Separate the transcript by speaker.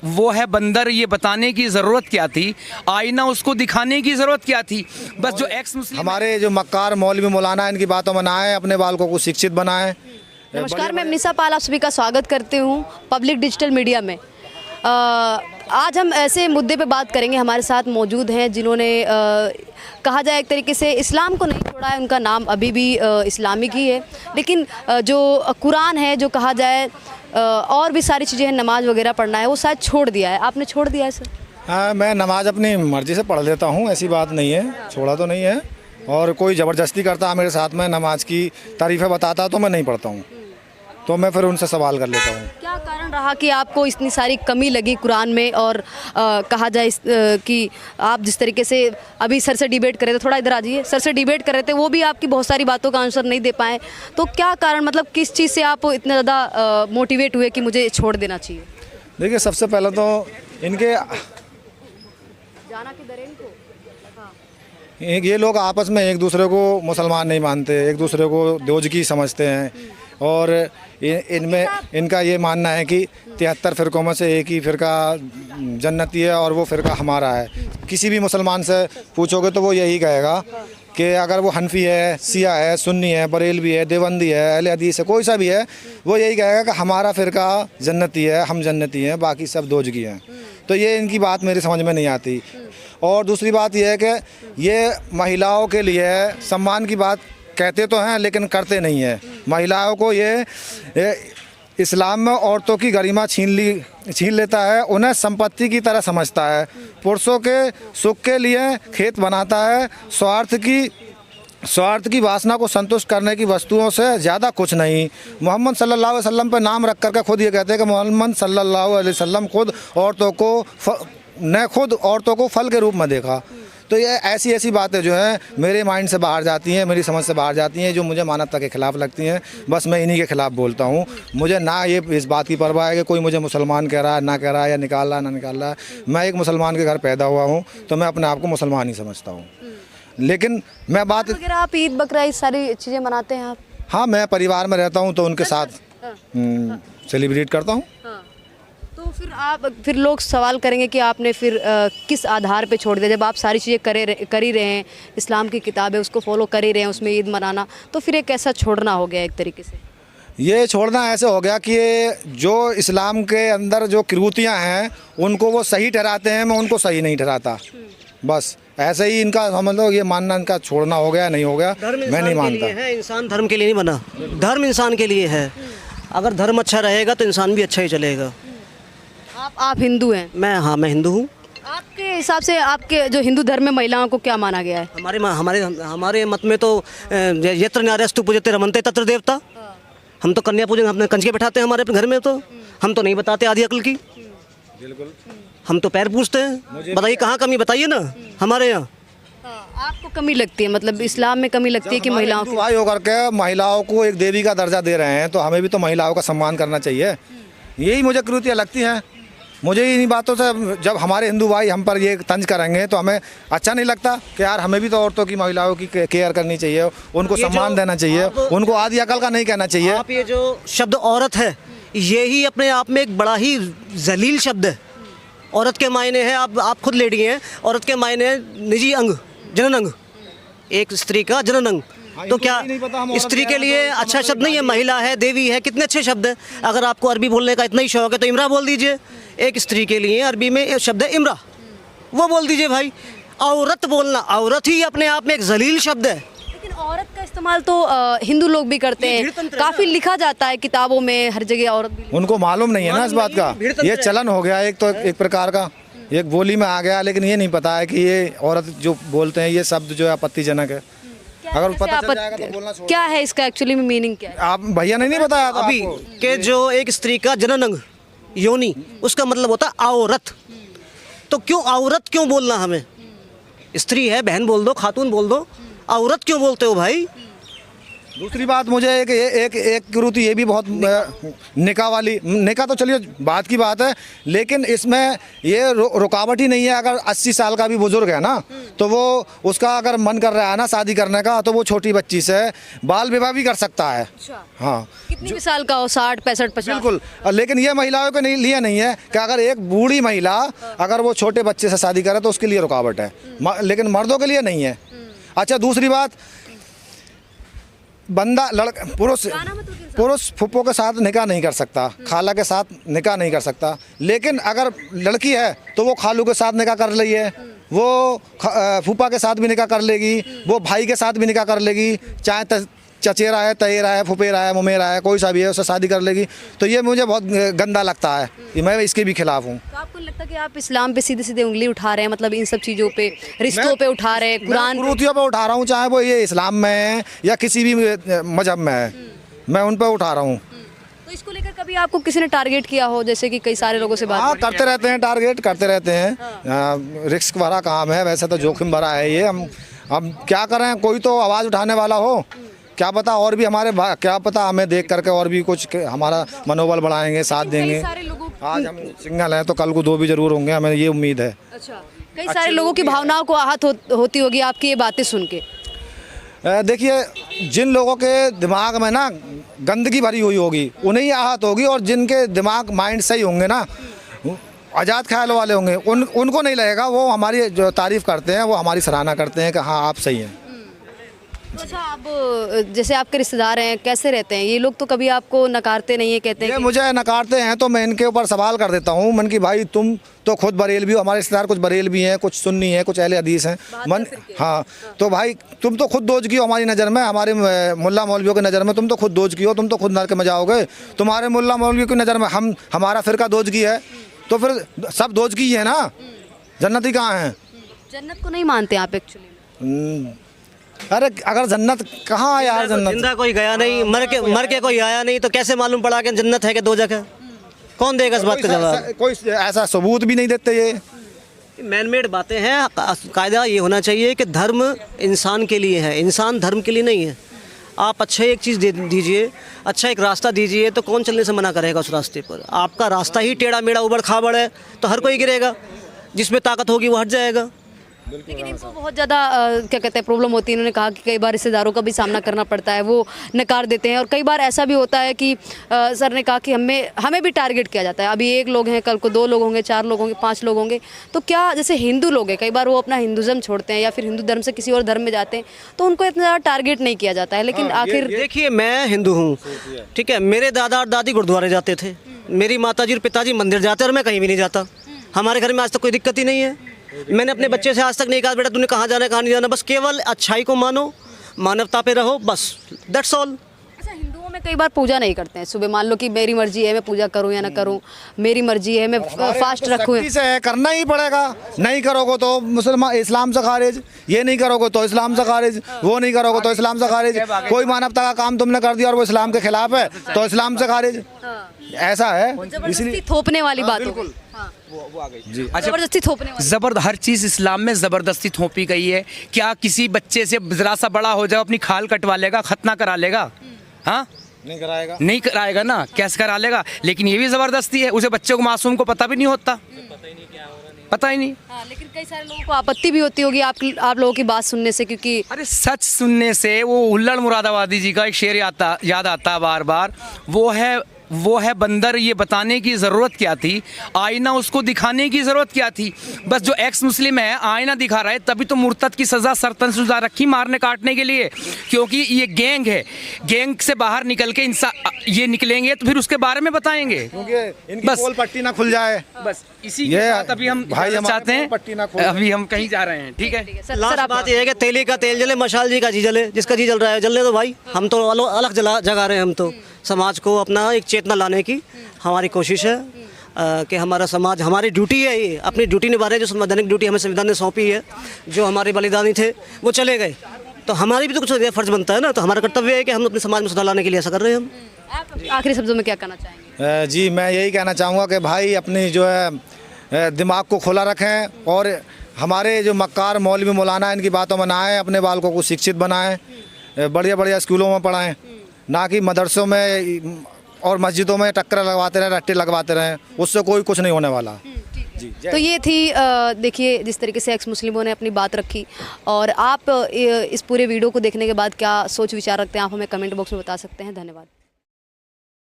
Speaker 1: वो है बंदर, ये बताने की ज़रूरत क्या थी? आईना उसको दिखाने की ज़रूरत क्या थी? बस जो एक्स मुस्लिम
Speaker 2: हमारे जो मक्कार मौलवी मौलाना है, इनकी बातों में ना आए, अपने बालकों को शिक्षित बनाएं।
Speaker 3: नमस्कार, मैं निसा पाल आप सभी का स्वागत करती हूँ पब्लिक डिजिटल मीडिया में। आज हम ऐसे मुद्दे पे बात करेंगे। हमारे साथ मौजूद हैं जिन्होंने कहा जाए एक तरीके से इस्लाम को नहीं छोड़ा है। उनका नाम अभी भी इस्लामिक ही है, लेकिन जो कुरान है, जो कहा जाए और भी सारी चीज़ें हैं, नमाज वगैरह पढ़ना है, वो शायद छोड़ दिया है। आपने छोड़ दिया है सर?
Speaker 2: हाँ, मैं नमाज अपनी मर्ज़ी से पढ़ लेता हूँ, ऐसी बात नहीं है, छोड़ा तो नहीं है। और कोई ज़बरदस्ती करता मेरे साथ में नमाज की तारीफ़ें बताता तो मैं नहीं पढ़ता हूँ, तो मैं फिर उनसे सवाल कर लेता हूँ।
Speaker 3: क्या कारण रहा कि आपको इतनी सारी कमी लगी कुरान में? और कहा जाए कि आप जिस तरीके से अभी सर से डिबेट कर रहे थे, थोड़ा इधर आ जाइए, सर से डिबेट कर रहे थे, वो भी आपकी बहुत सारी बातों का आंसर नहीं दे पाए, तो क्या कारण, मतलब किस चीज़ से आप इतना ज़्यादा मोटिवेट हुए कि मुझे छोड़ देना चाहिए?
Speaker 2: देखिए, सबसे पहले तो इनके
Speaker 3: जाना किधर है इनको?
Speaker 2: ये लोग आपस में एक दूसरे को मुसलमान नहीं मानते, एक दूसरे को दोजगी समझते हैं। और इनमें इनका ये मानना है कि 73 फ़िरक़ों में से एक ही फ़िरका जन्नती है और वो फ़िरका हमारा है। किसी भी मुसलमान से पूछोगे तो वो यही कहेगा कि अगर वो हनफी है, शिया है, सुन्नी है, बरेलवी है, देवबंदी है, अहले हदीस है, कोई सा भी है, वो यही कहेगा कि हमारा फ़िरका जन्नती है, हम जन्नती हैं, बाकी सब दोजगी हैं। तो ये इनकी बात मेरी समझ में नहीं आती। और दूसरी बात यह है कि ये महिलाओं के लिए सम्मान की बात कहते तो हैं लेकिन करते नहीं हैं। महिलाओं को ये इस्लाम में औरतों की गरिमा छीन लेता है, उन्हें संपत्ति की तरह समझता है, पुरुषों के सुख के लिए खेत बनाता है, स्वार्थ की वासना को संतुष्ट करने की वस्तुओं से ज़्यादा कुछ नहीं। मोहम्मद सल्लल्लाहु अलैहि वसल्लम पर नाम रख करके खुद ये कहते हैं कि मोहम्मद सल्लल्लाहु अलैहि वसल्लम खुद औरतों को फल के रूप में देखा। तो ये ऐसी बातें जो हैं मेरे माइंड से बाहर जाती हैं, मेरी समझ से बाहर जाती हैं, जो मुझे मानवता के ख़िलाफ़ लगती हैं। बस मैं इन्हीं के ख़िलाफ़ बोलता हूँ। मुझे ना ये इस बात की परवाह है कि कोई मुझे मुसलमान कह रहा है, ना कह रहा है, या निकाल रहा है, ना निकाल रहा है। मैं एक मुसलमान के घर पैदा हुआ हूँ, तो मैं अपने आप को मुसलमान ही समझता हूँ। लेकिन मैं बात
Speaker 3: अगर आप ईद बकरा सारी चीज़ें मनाते हैं आप?
Speaker 2: हाँ, मैं परिवार में रहता हूँ तो उनके साथ सेलिब्रेट करता हूँ।
Speaker 3: तो फिर लोग सवाल करेंगे कि आपने फिर किस आधार पे छोड़ दिया, जब आप सारी चीज़ें कर ही रहे हैं, इस्लाम की किताब है उसको फॉलो कर ही रहे हैं, उसमें ईद मनाना, तो फिर एक ऐसा छोड़ना हो गया एक तरीके से?
Speaker 2: ये छोड़ना ऐसे हो गया कि ये जो इस्लाम के अंदर जो क्रूतियाँ हैं उनको वो सही ठहराते हैं, मैं उनको सही नहीं ठहराता। बस ऐसे ही इनका समझ लो, ये मानना इनका छोड़ना हो गया, नहीं हो गया, मैं नहीं मानता।
Speaker 4: है इंसान धर्म के लिए नहीं बना, धर्म इंसान के लिए है। अगर धर्म अच्छा रहेगा तो इंसान भी अच्छा ही चलेगा।
Speaker 3: आप हिंदू हैं?
Speaker 4: मैं हिंदू हूँ।
Speaker 3: आपके हिसाब से आपके जो हिंदू धर्म में महिलाओं को क्या माना गया है?
Speaker 4: हमारे मत में तो यत्र नार्यस्तु पूजते रमन्ते तत्र देवता। हम तो कन्या पूजन अपने कंजके बैठाते हैं हमारे अपने घर में, तो हम तो नहीं बताते आदि अकल की।
Speaker 2: बिल्कुल,
Speaker 4: हम तो पैर पूछते हैं। बताइए कहाँ कमी, बताइए ना हमारे यहाँ।
Speaker 3: आपको कमी लगती है, मतलब इस्लाम में कमी लगती है कि महिलाओं की?
Speaker 2: भाई होकर के महिलाओं को एक देवी का दर्जा दे रहे हैं, तो हमें भी तो महिलाओं का सम्मान करना चाहिए। यही मुझे क्रूतियाँ लगती हैं। मुझे इन्हीं बातों से, जब हमारे हिंदू भाई हम पर ये तंज करेंगे तो हमें अच्छा नहीं लगता कि यार हमें भी तो औरतों की, महिलाओं की केयर करनी चाहिए, उनको सम्मान देना चाहिए, उनको आदि अकल का नहीं कहना चाहिए।
Speaker 4: आप ये जो शब्द औरत है, ये ही अपने आप में एक बड़ा ही जलील शब्द है। औरत के मायने हैं, आप खुद लेडी हैं, औरत के मायने हैं निजी अंग, जनन अंग, एक स्त्री का जनन अंग। तो क्या स्त्री के लिए अच्छा शब्द नहीं है? महिला है, देवी है, कितने अच्छे शब्द हैं। अगर आपको अरबी बोलने का इतना ही शौक है तो इमरा बोल दीजिए। एक स्त्री के लिए अरबी में एक शब्द है इमरा, वो बोल दीजिए भाई। औरत बोलना, औरत ही अपने आप में एक जलील शब्द है।
Speaker 3: लेकिन औरत का इस्तेमाल तो हिंदू लोग भी करते हैं, काफ़ी लिखा जाता है किताबों में, हर जगह औरत भी।
Speaker 2: उनको मालूम नहीं है ना इस बात का। ये चलन हो गया एक, तो एक प्रकार का एक बोली में आ गया, लेकिन ये नहीं पता है कि ये औरत जो बोलते हैं ये शब्द जो है आपत्तिजनक है। अगर पता चल जाएगा तो बोलना छोड़।
Speaker 3: क्या है इसका एक्चुअली में मीनिंग, क्या है?
Speaker 2: आप भैया नहीं बताया था
Speaker 4: अभी कि जो एक स्त्री का जनन अंग योनि, उसका मतलब होता है औरत। तो क्यों औरत क्यों बोलना हमें? स्त्री है, बहन बोल दो, खातून बोल दो, औरत क्यों बोलते हो भाई?
Speaker 2: दूसरी बात मुझे एक कुरीति ये भी बहुत निकाह वाली, निकाह तो चलिए बात की बात है, लेकिन इसमें ये रुकावट ही नहीं है। अगर 80 साल का भी बुजुर्ग है ना, तो वो उसका अगर मन कर रहा है ना शादी करने का, तो वो छोटी बच्ची से बाल विवाह भी कर सकता है। हाँ,
Speaker 3: कितनी भी साल का हो, 60, 65, 50?
Speaker 2: बिल्कुल। लेकिन ये महिलाओं के लिए नहीं है कि अगर एक बूढ़ी महिला अगर वो छोटे बच्चे से शादी करे तो उसके लिए रुकावट है, लेकिन मर्दों के लिए नहीं है। अच्छा, दूसरी बात, बंदा पुरुष फुप्पो के साथ निकाह नहीं कर सकता, खाला के साथ निकाह नहीं कर सकता, लेकिन अगर लड़की है तो वो खालू के साथ निकाह कर रही है, वो फूफा के साथ भी निकाह कर लेगी, वो भाई के साथ भी निकाह कर लेगी, चाहे चचेरा है, तहेरा है, फुफेरा है, मुमेरा है, कोई सा भी है, उससे शादी कर लेगी। तो ये मुझे बहुत गंदा लगता है, कि मैं इसके भी खिलाफ हूँ।
Speaker 3: तो आपको लगता है कि आप इस्लाम पे सीधे सीधे उंगली उठा रहे हैं, मतलब इन सब चीज़ों पे, रिश्तों पे उठा रहे हैं, कुरान
Speaker 2: कुरीतियों पे उठा रहा हूँ, चाहे वो ये इस्लाम में है या किसी भी मजहब में है, मैं उन पर उठा रहा हूँ।
Speaker 3: तो इसको लेकर कभी आपको किसी ने टारगेट किया हो, जैसे कि कई सारे लोगों से बात?
Speaker 2: हाँ, करते रहते हैं, टारगेट करते रहते हैं। रिस्क भरा काम है, वैसे तो जोखिम भरा है ये। हम क्या करें, कोई तो आवाज़ उठाने वाला हो, क्या पता और भी हमारे, क्या पता हमें देख करके और भी कुछ हमारा मनोबल बढ़ाएंगे, साथ देंगे। आज हम सिंगल हैं तो कल को 2 भी जरूर होंगे, हमें ये उम्मीद है।
Speaker 3: अच्छा, कई सारे लोगों की भावनाओं को आहत होती होगी आपकी ये बातें सुन के।
Speaker 2: देखिए, जिन लोगों के दिमाग में ना गंदगी भरी हुई होगी उन्हें ही आहत होगी, और जिनके दिमाग माइंड सही होंगे ना, आज़ाद ख्याल वाले होंगे, उनको नहीं लगेगा। वो हमारी जो तारीफ़ करते हैं, वो हमारी सराहना करते हैं कि हाँ आप सही हैं।
Speaker 3: तो अच्छा, आप जैसे आपके रिश्तेदार हैं, कैसे रहते हैं ये लोग? तो कभी आपको नकारते नहीं है, कहते हैं
Speaker 2: ये मुझे नकारते हैं तो मैं इनके ऊपर सवाल कर देता हूँ मन की, भाई तुम तो खुद बरेल भी हो, हमारे रिश्तेदार कुछ बरेल भी हैं, कुछ सुन्नी हैं, कुछ अहले हदीस हैं, मन हाँ, तो भाई तुम तो खुद दोजगी हो हमारी नज़र में, हमारे मुल्ला मौलवियों की नज़र में तुम तो खुद दोजगी हो, तुम तो खुद नरक में जाओगे। तुम्हारे मुल्ला मौलवियों की नज़र में हमारा फ़िरका दोजगी है, तो फिर सब दोजगी ही है ना, जन्नती कहाँ हैं?
Speaker 3: जन्नत को नहीं मानते आप एक्चुअली?
Speaker 2: अरे अगर जन्नत कहाँ यार, जन्नत
Speaker 4: जिंदा कोई गया नहीं, मर के कोई आया नहीं, तो कैसे मालूम पड़ा कि जन्नत है कि दोजख है? कौन देगा इस बात का जवाब?
Speaker 2: कोई ऐसा सबूत भी नहीं देते। ये
Speaker 4: मैन मेड बातें हैं। कायदा ये होना चाहिए कि धर्म इंसान के लिए है, इंसान धर्म के लिए नहीं है। आप अच्छा एक चीज़ दे दीजिए, अच्छा एक रास्ता दीजिए, तो कौन चलने से मना करेगा उस रास्ते पर? आपका रास्ता ही टेढ़ा मेढ़ा उबड़ खाबड़ है तो हर कोई गिरेगा, जिसमें ताकत होगी वो हट जाएगा।
Speaker 3: लेकिन इनको बहुत ज़्यादा क्या कहते हैं प्रॉब्लम होती है। इन्होंने कहा कि कई बार रिश्तेदारों का भी सामना करना पड़ता है, वो नकार देते हैं, और कई बार ऐसा भी होता है कि सर ने कहा कि हमें भी टारगेट किया जाता है। अभी 1 लोग हैं, कल को 2 लोग होंगे, 4 लोग होंगे, 5 लोग होंगे। तो क्या जैसे हिंदू लोग हैं, कई बार वो अपना हिंदुज़म छोड़ते हैं या फिर हिंदू धर्म से किसी और धर्म में जाते हैं, तो उनको इतना ज़्यादा टारगेट नहीं किया जाता है। लेकिन आखिर
Speaker 4: देखिए, मैं हिंदू हूँ, ठीक है, मेरे दादा और दादी गुरुद्वारे जाते थे, मेरी माताजी और पिताजी मंदिर जाते, और मैं कहीं भी नहीं जाता। हमारे घर में आज तक कोई दिक्कत ही नहीं है। मैंने अपने बच्चे से आज तक नहीं कहा बेटा तूने कहाँ जाना है कहाँ नहीं जाना, बस केवल अच्छाई को मानो, मानवता पे रहो, बस दैट्स ऑल।
Speaker 3: अच्छा, हिंदुओं में कई बार पूजा नहीं करते हैं सुबह, मान लो कि मेरी मर्जी है मैं पूजा करूं या ना करूं, मेरी मर्जी है मैं फास्ट रखूं।
Speaker 2: से करना ही पड़ेगा, नहीं करोगे तो मुसलमान इस्लाम से खारिज, ये नहीं करोगे तो इस्लाम से खारिज, वो नहीं करोगे तो इस्लाम से खारिज। कोई मानवता का काम तुमने कर दिया और वो इस्लाम के खिलाफ है तो इस्लाम से खारिज, ऐसा है।
Speaker 3: जबरदस्ती थोपने वाली बात हो गई। जबरदस्ती थोपने वाली
Speaker 1: हर चीज़ इस्लाम में ज़बरदस्ती थोपी गई है। क्या किसी बच्चे से ज़रा सा बड़ा हो जाए अपनी खाल कटवा लेगा, खतना करा लेगा? हाँ, नहीं कराएगा ना, कैसे करा लेगा? लेकिन ये भी ज़बरदस्ती है। उसे बच्चे को, मासूम को पता भी नहीं होता, पता ही नहीं।
Speaker 3: हाँ, लेकिन कई सारे लोगों को आपत्ति भी होती होगी आप लोगों की बात सुनने से, क्योंकि
Speaker 1: अरे सच सुनने से वो हुल्लड़ मुरादाबादी जी का एक शेर याद आता है बार बार, वो है बंदर ये बताने की ज़रूरत क्या थी, आईना उसको दिखाने की ज़रूरत क्या थी? बस जो एक्स मुस्लिम है आईना दिखा रहा है, तभी तो मुर्तद की सज़ा सरतन सुजा रखी मारने काटने के लिए, क्योंकि ये गैंग है। गैंग से बाहर निकल के इंसान ये निकलेंगे तो फिर उसके बारे में बताएंगे,
Speaker 2: बस पोल पट्टी ना खुल जाए।
Speaker 1: बस इसी के साथ अभी हम भाई चाहते हैं, अभी हम कहीं जा रहे हैं, ठीक है।
Speaker 4: लास्ट बात ये है कि तेली का तेल जले, मशाल जी का जी जले, जिसका जी जल रहा है जलने दो भाई, हम तो अलग जगा रहे हैं। हम तो समाज को अपना एक चेतना लाने की हमारी कोशिश है कि हमारा समाज, हमारी ड्यूटी है ये, अपनी ड्यूटी निभा रहे हैं, जो संवैधानिक ड्यूटी हमें संविधान ने सौंपी है। जो हमारे बलिदानी थे वो चले गए, तो हमारी भी तो कुछ फर्ज बनता है ना, तो हमारा कर्तव्य है कि हम अपने समाज में सुधार लाने के लिए ऐसा कर रहे हैं। हम
Speaker 3: आखिरी शब्दों में क्या कहना चाहेंगे?
Speaker 2: जी, मैं यही कहना चाहूँगा कि भाई अपनी जो है दिमाग को खुला रखें, और हमारे जो मक्कार मौलवी मौलाना इनकी बातों में ना आए, अपने बालकों को शिक्षित बनाएं। बढ़िया बढ़िया स्कूलों में पढ़ाएं, ना कि मदरसों में और मस्जिदों में टक्कर लगवाते रहें, रट्टे लगवाते रहें, उससे कोई कुछ नहीं होने वाला। जी
Speaker 3: तो ये थी देखिए जिस तरीके से एक्स मुस्लिमों ने अपनी बात रखी, और आप इस पूरे वीडियो को देखने के बाद क्या सोच विचार रखते हैं आप हमें कमेंट बॉक्स में बता सकते हैं। धन्यवाद।